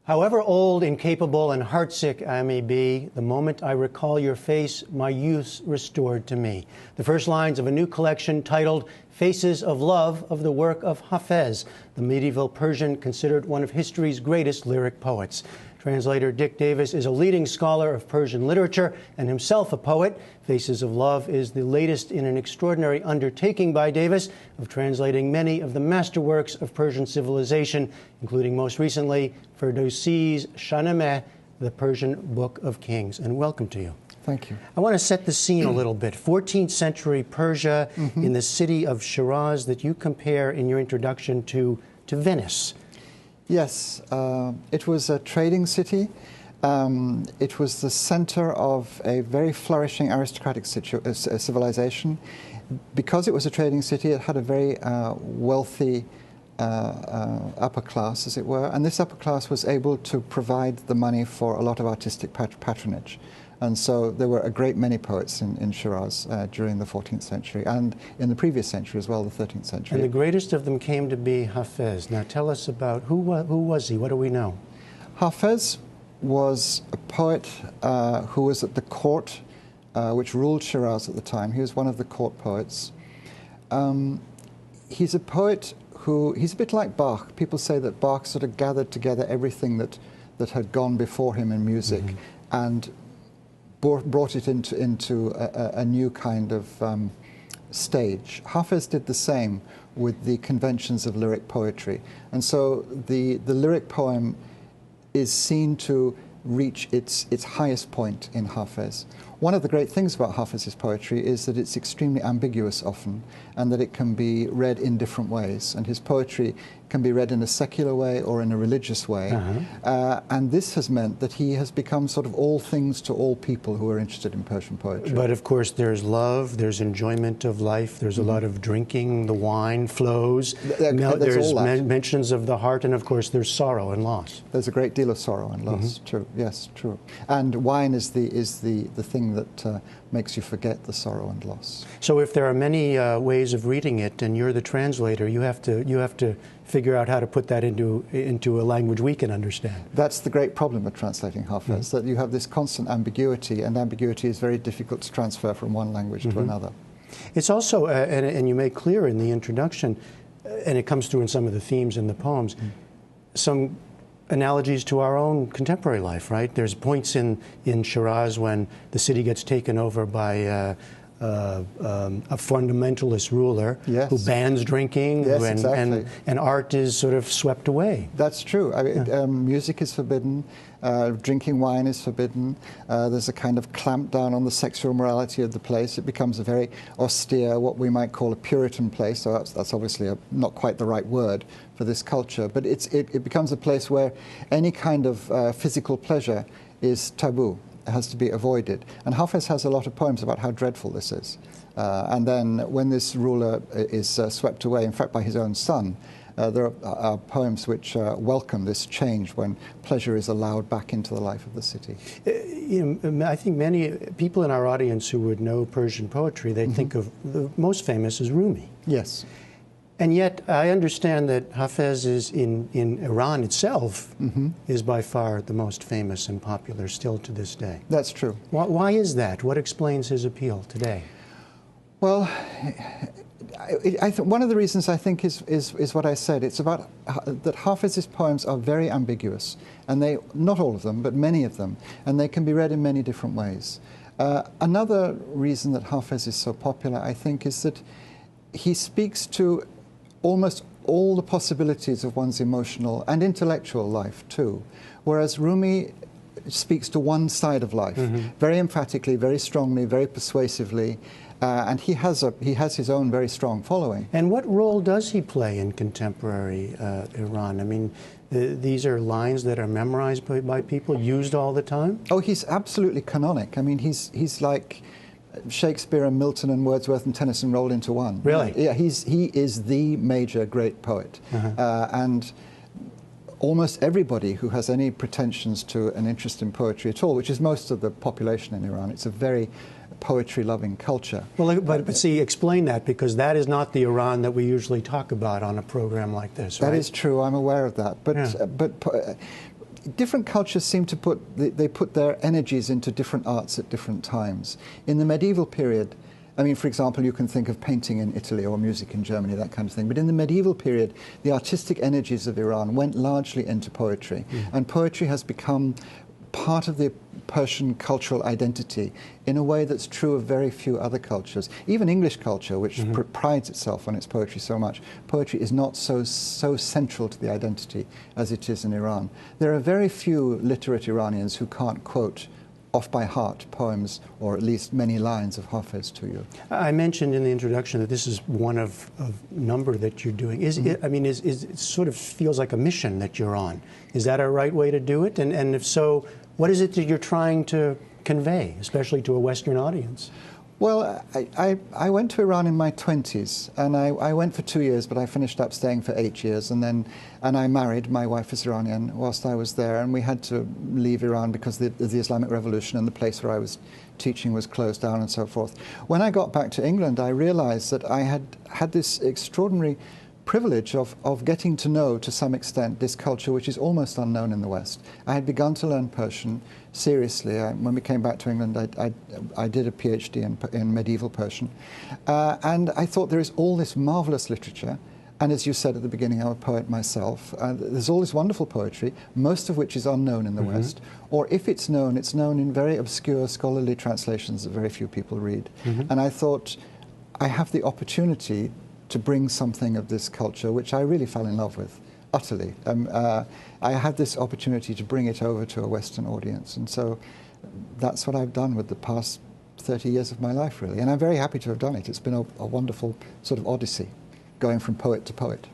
However old, incapable, and heartsick I may be, the moment I recall your face, my youth's restored to me. The first lines of a new collection titled Faces of Love of the work of Hafez, the medieval Persian considered one of history's greatest lyric poets. Translator Dick Davis is a leading scholar of Persian literature and himself a poet. Faces of Love is the latest in an extraordinary undertaking by Davis of translating many of the masterworks of Persian civilization, including most recently Ferdowsi's Shahnameh, the Persian Book of Kings. And welcome to you. Thank you. I want to set the scene a little bit. 14th century Persia in the city of Shiraz that you compare in your introduction to Venice. Yes, it was a trading city. It was the center of a very flourishing aristocratic civilization. Because it was a trading city, it had a very wealthy upper class, as it were, and this upper class was able to provide the money for a lot of artistic patronage. And so there were a great many poets in Shiraz during the 14th century and in the previous century as well, the 13th century. And the greatest of them came to be Hafez. Now tell us about who was he? What do we know? Hafez was a poet who was at the court which ruled Shiraz at the time. He was one of the court poets. He's a poet he's a bit like Bach. People say that Bach sort of gathered together everything that had gone before him in music and brought it into a new kind of stage. Hafez did the same with the conventions of lyric poetry. And so the lyric poem is seen to reach its highest point in Hafez. One of the great things about Hafez's poetry is that it's extremely ambiguous often, and that it can be read in different ways. And his poetry can be read in a secular way or in a religious way. And this has meant that he has become sort of all things to all people who are interested in Persian poetry. But of course there's love, there's enjoyment of life, there's a lot of drinking, the wine flows, there's mentions of the heart, and of course there's sorrow and loss. There's a great deal of sorrow and loss, true, yes, true. And wine is the thing that makes you forget the sorrow and loss. So if there are many ways of reading it, and you're the translator, you have to figure out how to put that into a language we can understand. That's the great problem with translating Hafez, that you have this constant ambiguity, and ambiguity is very difficult to transfer from one language to another. It's also, and you make clear in the introduction, and it comes through in some of the themes in the poems, some analogies to our own contemporary life, right? There's points in Shiraz when the city gets taken over by a fundamentalist ruler who bans drinking, and art is sort of swept away. That's true. I mean, music is forbidden, drinking wine is forbidden, there's a kind of clampdown on the sexual morality of the place. It becomes a very austere, what we might call a Puritan place, so that's obviously not quite the right word for this culture, but it becomes a place where any kind of physical pleasure is taboo. It has to be avoided. And Hafez has a lot of poems about how dreadful this is. And then when this ruler is swept away, in fact by his own son, there are poems which welcome this change when pleasure is allowed back into the life of the city. I think many people in our audience who would know Persian poetry, they think of the most famous as Rumi. Yes. And yet, I understand that Hafez is in Iran itself is by far the most famous and popular still to this day. That's true. Why is that? What explains his appeal today? Well, one of the reasons I think is what I said. It's about that Hafez's poems are very ambiguous, and not all of them, but many of them, and they can be read in many different ways. Another reason that Hafez is so popular, I think, is that he speaks to almost all the possibilities of one's emotional and intellectual life too, whereas Rumi speaks to one side of life, very emphatically, very strongly, very persuasively, and he has his own very strong following. And what role does he play in contemporary Iran? I mean, these are lines that are memorized by people, used all the time? Oh, he's absolutely canonic. I mean, he's like Shakespeare and Milton and Wordsworth and Tennyson rolled into one. Really? Yeah, he is the major great poet. And almost everybody who has any pretensions to an interest in poetry at all, which is most of the population in Iran, it's a very poetry-loving culture. Well, but see, explain that, because that is not the Iran that we usually talk about on a program like this, right? That is true. I'm aware of that. But different cultures seem to they put their energies into different arts at different times. In the medieval period, I mean, for example, you can think of painting in Italy or music in Germany, that kind of thing. But in the medieval period, the artistic energies of Iran went largely into poetry. And poetry has become part of the Persian cultural identity in a way that's true of very few other cultures. Even English culture, which prides itself on its poetry so much, poetry is not so central to the identity as it is in Iran. There are very few literate Iranians who can't quote off by heart poems, or at least many lines of Hafiz to you. I mentioned in the introduction that this is one of a number that you're doing. I mean, it sort of feels like a mission that you're on. Is that a right way to do it? And if so, what is it that you're trying to convey, especially to a Western audience? Well, I went to Iran in my 20s, and I went for 2 years, but I finished up staying for 8 years, and I married. My wife is Iranian whilst I was there, and we had to leave Iran because of the Islamic Revolution, and the place where I was teaching was closed down and so forth. When I got back to England, I realized that I had this extraordinary privilege of getting to know, to some extent, this culture which is almost unknown in the West. I had begun to learn Persian seriously. When we came back to England, I did a PhD in medieval Persian. And I thought there is all this marvelous literature. And as you said at the beginning, I'm a poet myself. There's all this wonderful poetry, most of which is unknown in the West. Or if it's known in very obscure scholarly translations that very few people read. And I thought, I have the opportunity to bring something of this culture, which I really fell in love with, utterly. I had this opportunity to bring it over to a Western audience, and so that's what I've done with the past 30 years of my life, really. And I'm very happy to have done it. It's been a wonderful sort of odyssey, going from poet to poet.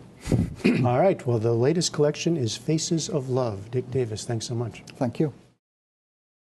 All right, well, the latest collection is Faces of Love. Dick Davis, thanks so much. Thank you.